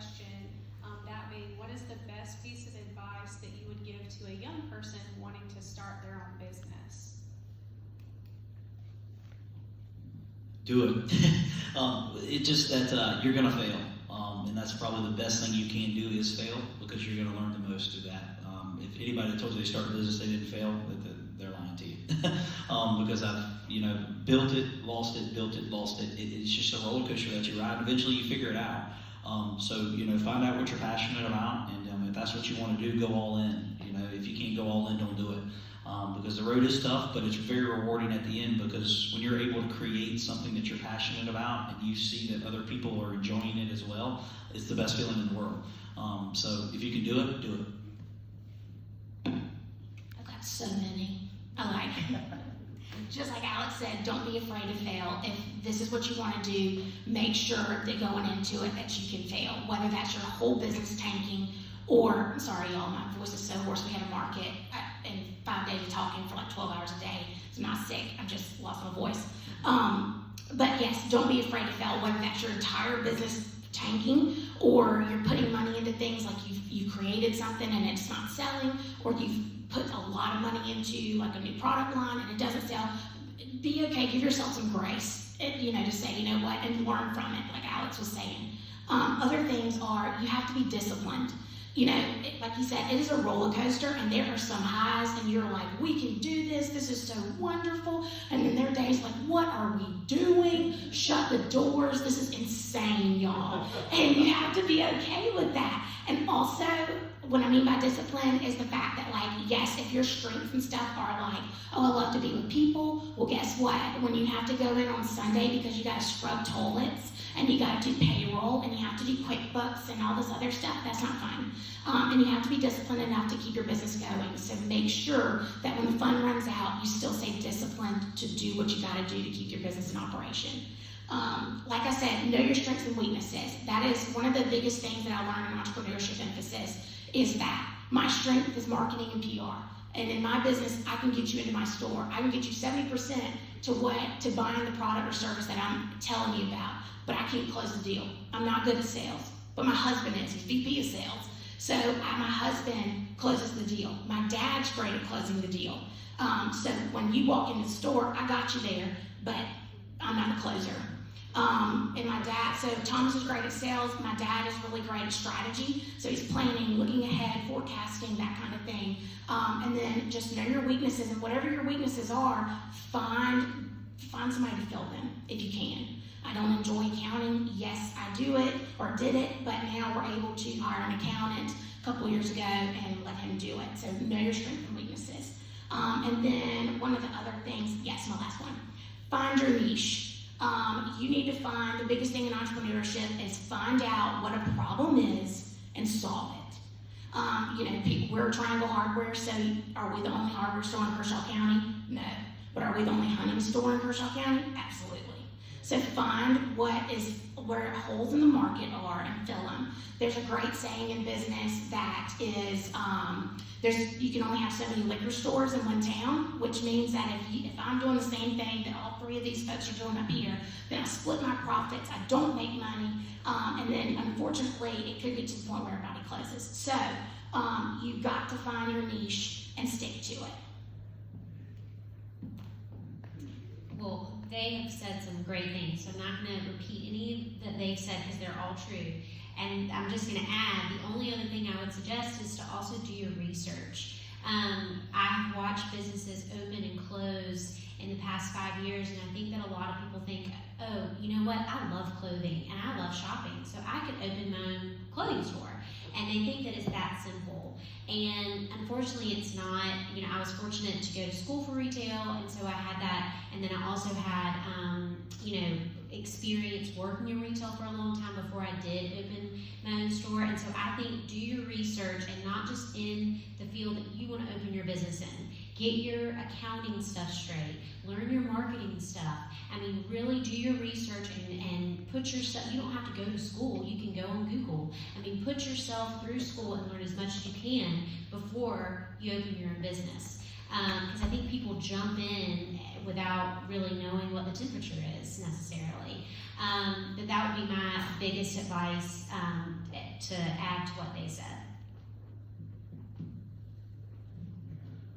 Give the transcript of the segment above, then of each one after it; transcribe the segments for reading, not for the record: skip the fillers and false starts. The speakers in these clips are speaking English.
question, that being, what is the best piece of advice that you would give to a young person wanting to start their own business? Do it. It's just that you're going to fail. And that's probably the best thing you can do is fail, because you're going to learn the most through that. If anybody told you they started a business, they didn't fail, they're lying to you. Because I've, built it, lost it, built it, lost it. It's just a roller coaster that you ride. Eventually you figure it out. So, find out what you're passionate about, and if that's what you want to do, go all in. If you can't go all in, don't do it. Because the road is tough, but it's very rewarding at the end, because when you're able to create something that you're passionate about and you see that other people are enjoying it as well, it's the best feeling in the world. So if you can do it, do it. I've got so many. Just like Alex said, don't be afraid to fail. If this is what you want to do, make sure that going into it that you can fail, whether that's your whole business tanking, or, sorry y'all, my voice is so hoarse, we had a market and 5 days of talking for like 12 hours a day. So I'm not sick, I've just lost my voice. But yes, don't be afraid to fail, whether that's your entire business tanking, or you're putting money into things like you've created something and it's not selling, or you've put a lot of money into like a new product line and it doesn't sell. Be okay, give yourself some grace, to say, you know what, and learn from it, like Alex was saying. Other things are, you have to be disciplined. Like you said, it is a roller coaster, and there are some highs, and you're like, we can do this is so wonderful. And then there are days like, what are we doing? Shut the doors, this is insane, y'all. And you have to be okay with that. And also, what I mean by discipline is the fact that, yes, if your strengths and stuff are like, oh, I love to be with people, well, guess what? When you have to go in on Sunday because you got to scrub toilets, and you got to do payroll, and you have to do QuickBooks and all this other stuff, that's not fun. And you have to be disciplined enough to keep your business going. So make sure that when the fun runs out, you still stay disciplined to do what you got to do to keep your business in operation. Like I said, know your strengths and weaknesses. That is one of the biggest things that I learned in entrepreneurship emphasis, is that my strength is marketing and PR. And in my business, I can get you into my store. I can get you 70% to buying the product or service that I'm telling you about. But I can't close the deal. I'm not good at sales. But my husband is. He's VP of sales. So my husband closes the deal. My dad's great at closing the deal. So when you walk in the store, I got you there, but I'm not a closer. And my dad, so Thomas is great at sales. My dad is really great at strategy. So he's planning, looking ahead, forecasting, that kind of thing. And then just know your weaknesses, and whatever your weaknesses are, find somebody to fill them if you can. I don't enjoy accounting. Yes, I do it, or did it, but now we're able to hire an accountant a couple years ago and let him do it. So know your strengths and weaknesses. And then one of the other things, yes, my last one, find your niche. You need to find, the biggest thing in entrepreneurship is find out what a problem is and solve it. We're Triangle Hardware, so are we the only hardware store in Kershaw County? No. But are we the only hunting store in Kershaw County? Absolutely. So find where holes in the market are and fill them. There's a great saying in business that is, you can only have so many liquor stores in one town, which means that if I'm doing the same thing that all three of these folks are doing up here, then I split my profits, I don't make money, and then unfortunately it could get to the point where everybody closes. So you've got to find your niche and stick to it. Well, they have said some great things, so I'm not going to repeat any that they've said because they're all true. And I'm just going to add, the only other thing I would suggest is to also do your research. I've watched businesses open and close in the past 5 years, and I think that a lot of people think, oh, you know what, I love clothing and I love shopping, so I could open my own clothing store. And they think that it's that simple. And unfortunately, it's not. I was fortunate to go to school for retail, and so I had that. And then I also had, experience working in retail for a long time before I did open my own store. And so I think do your research, and not just in the field that you want to open your business in. Get your accounting stuff straight. Learn your marketing stuff. Really do your research and put yourself, you don't have to go to school, you can go on Google. Put yourself through school and learn as much as you can before you open your own business. because I think people jump in without really knowing what the temperature is necessarily. But that would be my biggest advice to add to what they said.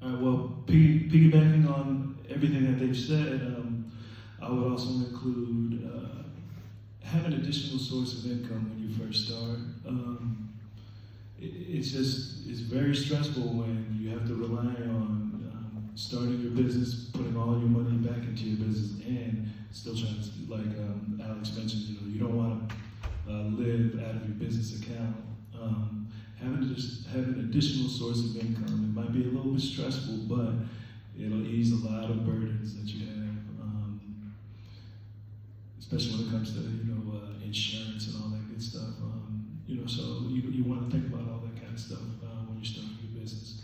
All right, well, piggybacking on everything that they've said, I would also include have an additional source of income when you first start. It's very stressful when you have to rely on starting your business, putting all your money back into your business, and still trying to, like Alex mentioned, you don't want to live out of your business account. Having an additional source of income, it might be a little bit stressful, but it'll ease a lot of burdens that you have, especially when it comes to insurance and all that good stuff. So you want to think about all that kind of stuff when you're starting your business.